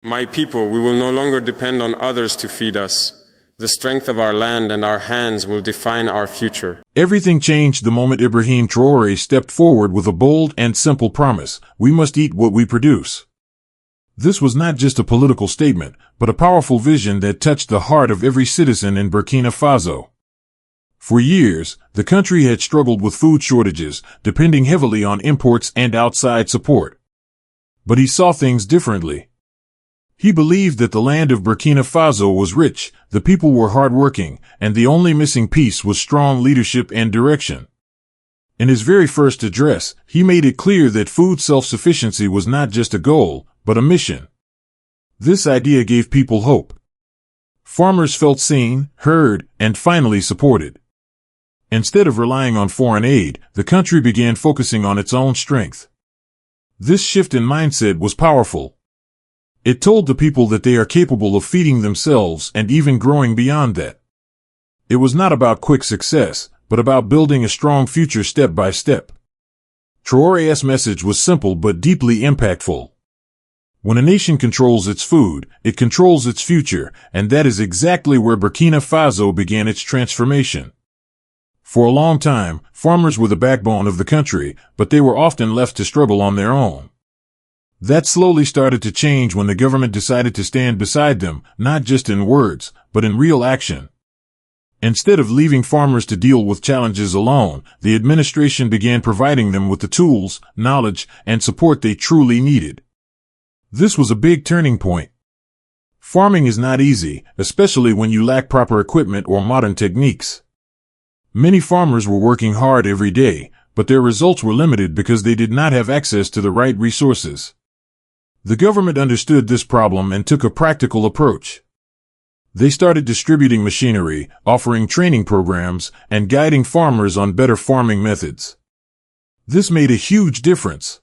My people, we will no longer depend on others to feed us. The strength of our land and our hands will define our future. Everything changed the moment Ibrahim Traoré stepped forward with a bold and simple promise: we must eat what we produce. This was not just a political statement, but a powerful vision that touched the heart of every citizen in Burkina Faso. For years, the country had struggled with food shortages, depending heavily on imports and outside support. But he saw things differently. He believed that the land of Burkina Faso was rich, the people were hardworking, and the only missing piece was strong leadership and direction. In his very first address, he made it clear that food self-sufficiency was not just a goal, but a mission. This idea gave people hope. Farmers felt seen, heard, and finally supported. Instead of relying on foreign aid, the country began focusing on its own strength. This shift in mindset was powerful. It told the people that they are capable of feeding themselves and even growing beyond that. It was not about quick success, but about building a strong future step by step. Traoré's message was simple but deeply impactful. When a nation controls its food, it controls its future, and that is exactly where Burkina Faso began its transformation. For a long time, farmers were the backbone of the country, but they were often left to struggle on their own. That slowly started to change when the government decided to stand beside them, not just in words, but in real action. Instead of leaving farmers to deal with challenges alone, the administration began providing them with the tools, knowledge, and support they truly needed. This was a big turning point. Farming is not easy, especially when you lack proper equipment or modern techniques. Many farmers were working hard every day, but their results were limited because they did not have access to the right resources. The government understood this problem and took a practical approach. They started distributing machinery, offering training programs, and guiding farmers on better farming methods. This made a huge difference.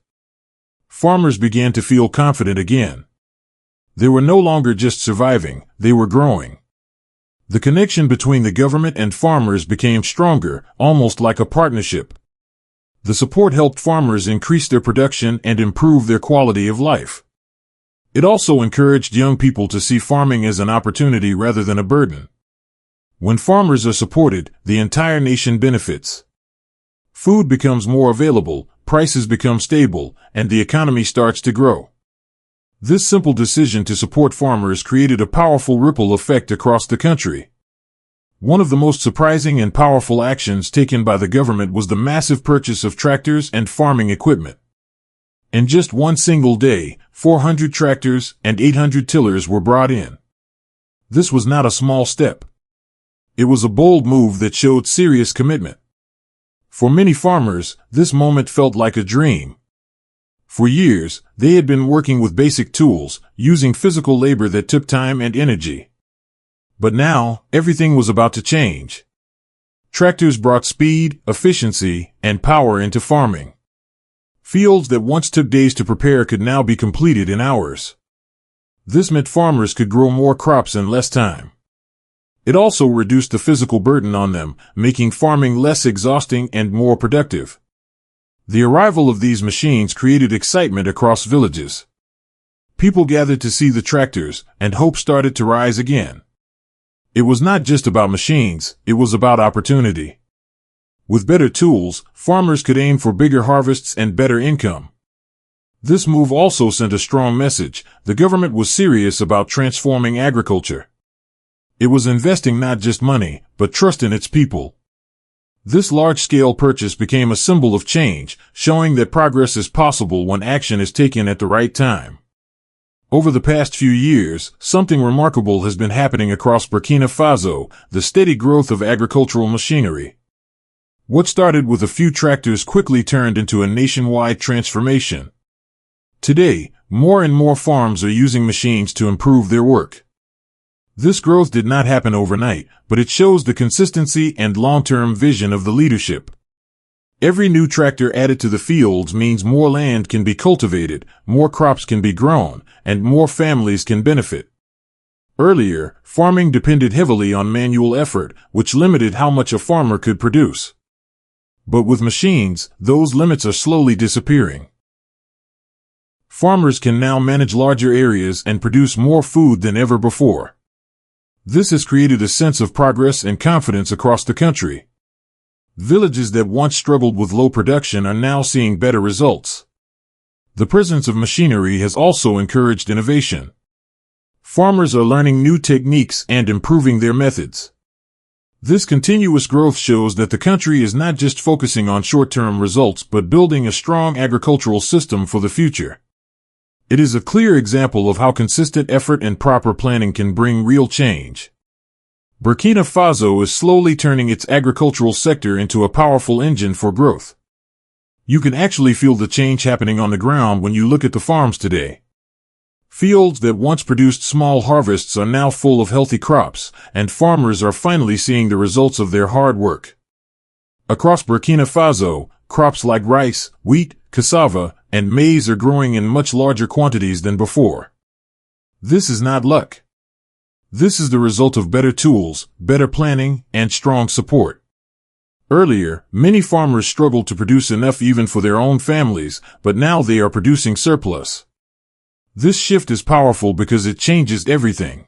Farmers began to feel confident again. They were no longer just surviving, they were growing. The connection between the government and farmers became stronger, almost like a partnership. The support helped farmers increase their production and improve their quality of life. It also encouraged young people to see farming as an opportunity rather than a burden. When farmers are supported, the entire nation benefits. Food becomes more available, prices become stable, and the economy starts to grow. This simple decision to support farmers created a powerful ripple effect across the country. One of the most surprising and powerful actions taken by the government was the massive purchase of tractors and farming equipment. In just one single day, 400 tractors and 800 tillers were brought in. This was not a small step. It was a bold move that showed serious commitment. For many farmers, this moment felt like a dream. For years, they had been working with basic tools, using physical labor that took time and energy. But now, everything was about to change. Tractors brought speed, efficiency, and power into farming. Fields that once took days to prepare could now be completed in hours. This meant farmers could grow more crops in less time. It also reduced the physical burden on them, making farming less exhausting and more productive. The arrival of these machines created excitement across villages. People gathered to see the tractors, and hope started to rise again. It was not just about machines, it was about opportunity. With better tools, farmers could aim for bigger harvests and better income. This move also sent a strong message: the government was serious about transforming agriculture. It was investing not just money, but trust in its people. This large-scale purchase became a symbol of change, showing that progress is possible when action is taken at the right time. Over the past few years, something remarkable has been happening across Burkina Faso: the steady growth of agricultural machinery. What started with a few tractors quickly turned into a nationwide transformation. Today, more and more farms are using machines to improve their work. This growth did not happen overnight, but it shows the consistency and long-term vision of the leadership. Every new tractor added to the fields means more land can be cultivated, more crops can be grown, and more families can benefit. Earlier, farming depended heavily on manual effort, which limited how much a farmer could produce. But with machines, those limits are slowly disappearing. Farmers can now manage larger areas and produce more food than ever before. This has created a sense of progress and confidence across the country. Villages that once struggled with low production are now seeing better results. The presence of machinery has also encouraged innovation. Farmers are learning new techniques and improving their methods. This continuous growth shows that the country is not just focusing on short-term results but building a strong agricultural system for the future. It is a clear example of how consistent effort and proper planning can bring real change. Burkina Faso is slowly turning its agricultural sector into a powerful engine for growth. You can actually feel the change happening on the ground when you look at the farms today. Fields that once produced small harvests are now full of healthy crops, and farmers are finally seeing the results of their hard work. Across Burkina Faso, crops like rice, wheat, cassava, and maize are growing in much larger quantities than before. This is not luck. This is the result of better tools, better planning, and strong support. Earlier, many farmers struggled to produce enough even for their own families, but now they are producing surplus. This shift is powerful because it changes everything.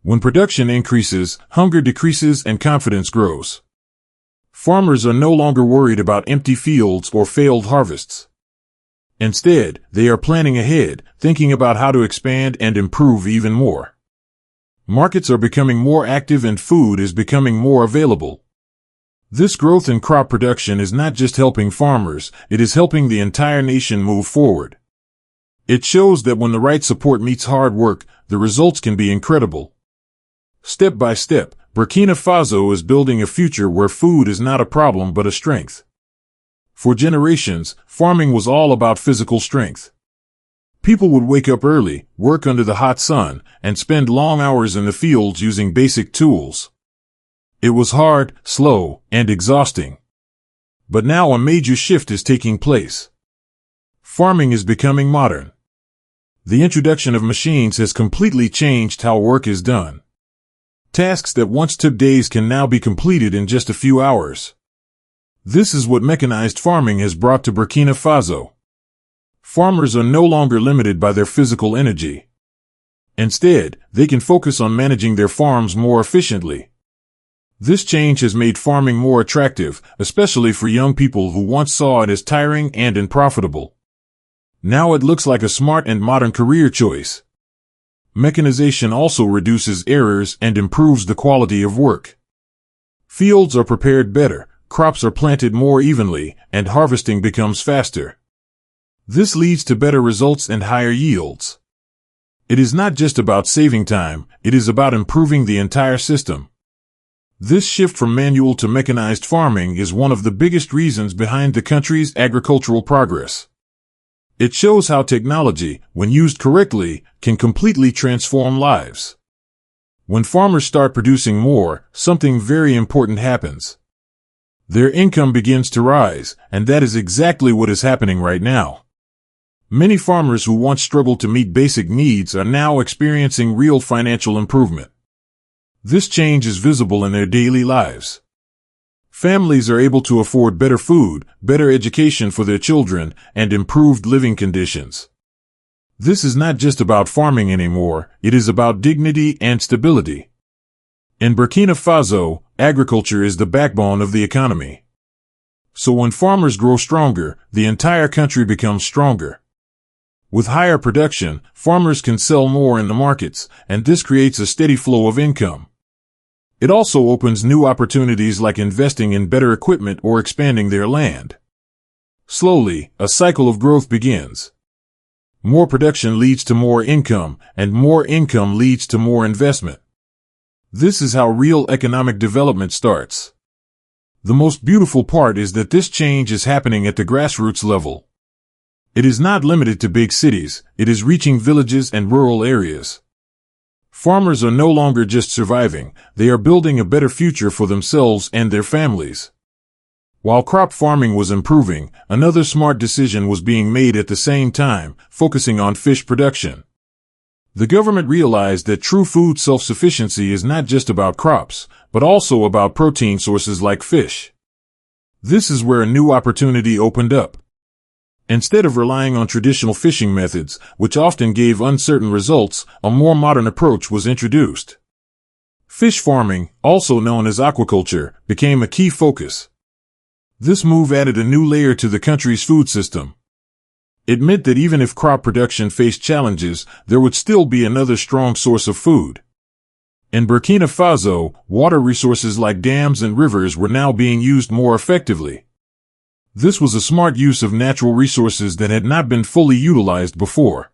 When production increases, hunger decreases and confidence grows. Farmers are no longer worried about empty fields or failed harvests. Instead, they are planning ahead, thinking about how to expand and improve even more. Markets are becoming more active and food is becoming more available. This growth in crop production is not just helping farmers, it is helping the entire nation move forward. It shows that when the right support meets hard work, the results can be incredible. Step by step, Burkina Faso is building a future where food is not a problem but a strength. For generations, farming was all about physical strength. People would wake up early, work under the hot sun, and spend long hours in the fields using basic tools. It was hard, slow, and exhausting. But now a major shift is taking place. Farming is becoming modern. The introduction of machines has completely changed how work is done. Tasks that once took days can now be completed in just a few hours. This is what mechanized farming has brought to Burkina Faso. Farmers are no longer limited by their physical energy. Instead, they can focus on managing their farms more efficiently. This change has made farming more attractive, especially for young people who once saw it as tiring and unprofitable. Now it looks like a smart and modern career choice. Mechanization also reduces errors and improves the quality of work. Fields are prepared better, crops are planted more evenly, and harvesting becomes faster. This leads to better results and higher yields. It is not just about saving time, it is about improving the entire system. This shift from manual to mechanized farming is one of the biggest reasons behind the country's agricultural progress. It shows how technology, when used correctly, can completely transform lives. When farmers start producing more, something very important happens. Their income begins to rise, and that is exactly what is happening right now. Many farmers who once struggled to meet basic needs are now experiencing real financial improvement. This change is visible in their daily lives. Families are able to afford better food, better education for their children, and improved living conditions. This is not just about farming anymore, it is about dignity and stability. In Burkina Faso, agriculture is the backbone of the economy. So when farmers grow stronger, the entire country becomes stronger. With higher production, farmers can sell more in the markets, and this creates a steady flow of income. It also opens new opportunities like investing in better equipment or expanding their land. Slowly, a cycle of growth begins. More production leads to more income, and more income leads to more investment. This is how real economic development starts. The most beautiful part is that this change is happening at the grassroots level. It is not limited to big cities, it is reaching villages and rural areas. Farmers are no longer just surviving, they are building a better future for themselves and their families. While crop farming was improving, another smart decision was being made at the same time, focusing on fish production. The government realized that true food self-sufficiency is not just about crops, but also about protein sources like fish. This is where a new opportunity opened up. Instead of relying on traditional fishing methods, which often gave uncertain results, a more modern approach was introduced. Fish farming, also known as aquaculture, became a key focus. This move added a new layer to the country's food system. It meant that even if crop production faced challenges, there would still be another strong source of food. In Burkina Faso, water resources like dams and rivers were now being used more effectively. This was a smart use of natural resources that had not been fully utilized before.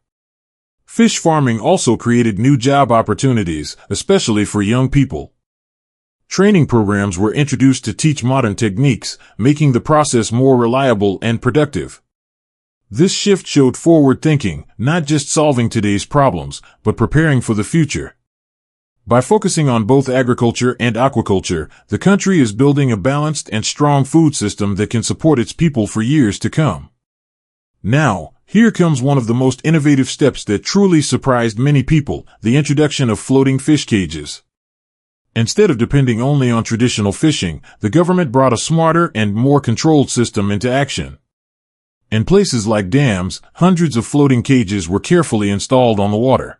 Fish farming also created new job opportunities, especially for young people. Training programs were introduced to teach modern techniques, making the process more reliable and productive. This shift showed forward thinking, not just solving today's problems, but preparing for the future. By focusing on both agriculture and aquaculture, the country is building a balanced and strong food system that can support its people for years to come. Now, here comes one of the most innovative steps that truly surprised many people, the introduction of floating fish cages. Instead of depending only on traditional fishing, the government brought a smarter and more controlled system into action. In places like dams, hundreds of floating cages were carefully installed on the water.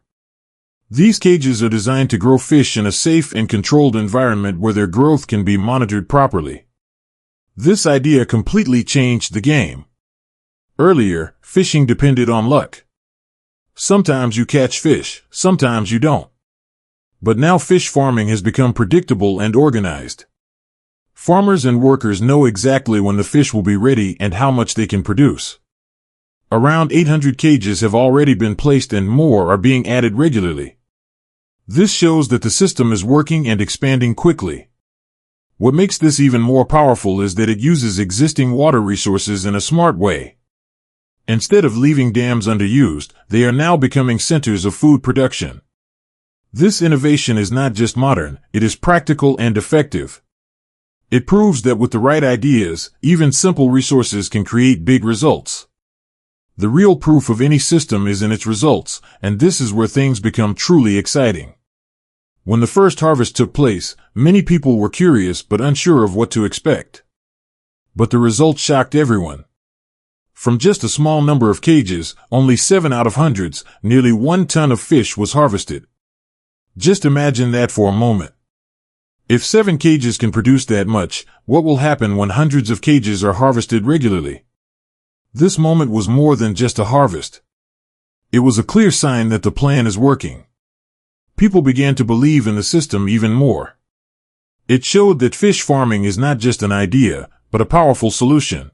These cages are designed to grow fish in a safe and controlled environment where their growth can be monitored properly. This idea completely changed the game. Earlier, fishing depended on luck. Sometimes you catch fish, sometimes you don't. But now fish farming has become predictable and organized. Farmers and workers know exactly when the fish will be ready and how much they can produce. Around 800 cages have already been placed and more are being added regularly. This shows that the system is working and expanding quickly. What makes this even more powerful is that it uses existing water resources in a smart way. Instead of leaving dams underused, they are now becoming centers of food production. This innovation is not just modern, it is practical and effective. It proves that with the right ideas, even simple resources can create big results. The real proof of any system is in its results, and this is where things become truly exciting. When the first harvest took place, many people were curious but unsure of what to expect. But the results shocked everyone. From just a small number of cages, only 7 out of hundreds, nearly 1 ton of fish was harvested. Just imagine that for a moment. If 7 cages can produce that much, what will happen when hundreds of cages are harvested regularly? This moment was more than just a harvest. It was a clear sign that the plan is working. People began to believe in the system even more. It showed that fish farming is not just an idea, but a powerful solution.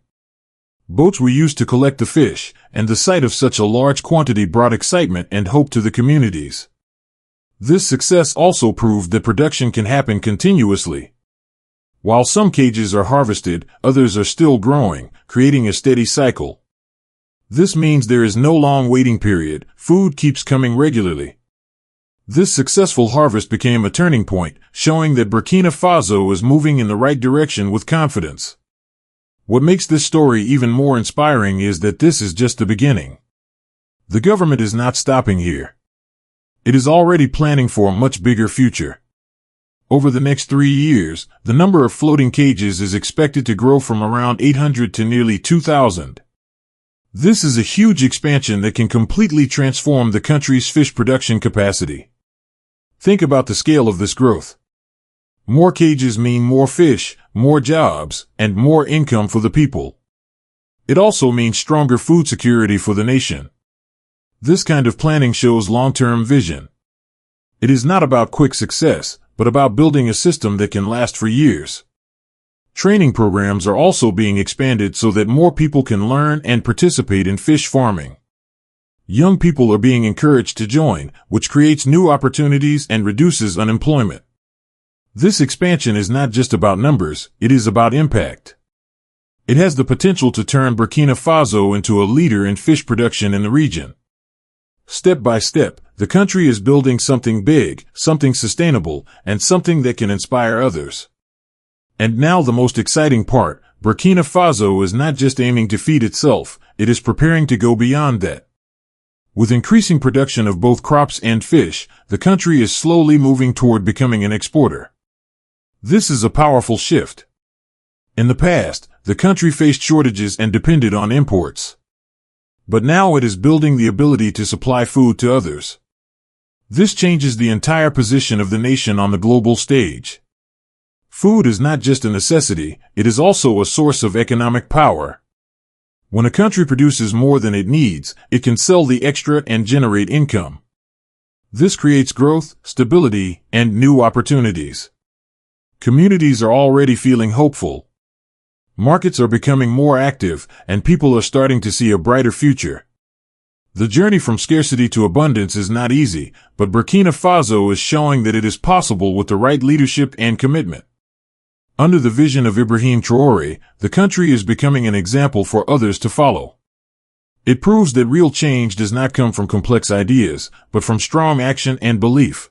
Boats were used to collect the fish, and the sight of such a large quantity brought excitement and hope to the communities. This success also proved that production can happen continuously. While some cages are harvested, others are still growing, creating a steady cycle. This means there is no long waiting period, food keeps coming regularly. This successful harvest became a turning point, showing that Burkina Faso is moving in the right direction with confidence. What makes this story even more inspiring is that this is just the beginning. The government is not stopping here. It is already planning for a much bigger future. Over the next 3 years, the number of floating cages is expected to grow from around 800 to nearly 2,000. This is a huge expansion that can completely transform the country's fish production capacity. Think about the scale of this growth. More cages mean more fish, more jobs, and more income for the people. It also means stronger food security for the nation. This kind of planning shows long-term vision. It is not about quick success, but about building a system that can last for years. Training programs are also being expanded so that more people can learn and participate in fish farming. Young people are being encouraged to join, which creates new opportunities and reduces unemployment. This expansion is not just about numbers, it is about impact. It has the potential to turn Burkina Faso into a leader in fish production in the region. Step by step, the country is building something big, something sustainable, and something that can inspire others. And now the most exciting part, Burkina Faso is not just aiming to feed itself, it is preparing to go beyond that. With increasing production of both crops and fish, the country is slowly moving toward becoming an exporter. This is a powerful shift. In the past, the country faced shortages and depended on imports. But now it is building the ability to supply food to others. This changes the entire position of the nation on the global stage. Food is not just a necessity, it is also a source of economic power. When a country produces more than it needs, it can sell the extra and generate income. This creates growth, stability, and new opportunities. Communities are already feeling hopeful. Markets are becoming more active, and people are starting to see a brighter future. The journey from scarcity to abundance is not easy, but Burkina Faso is showing that it is possible with the right leadership and commitment. Under the vision of Ibrahim Traoré, the country is becoming an example for others to follow. It proves that real change does not come from complex ideas, but from strong action and belief.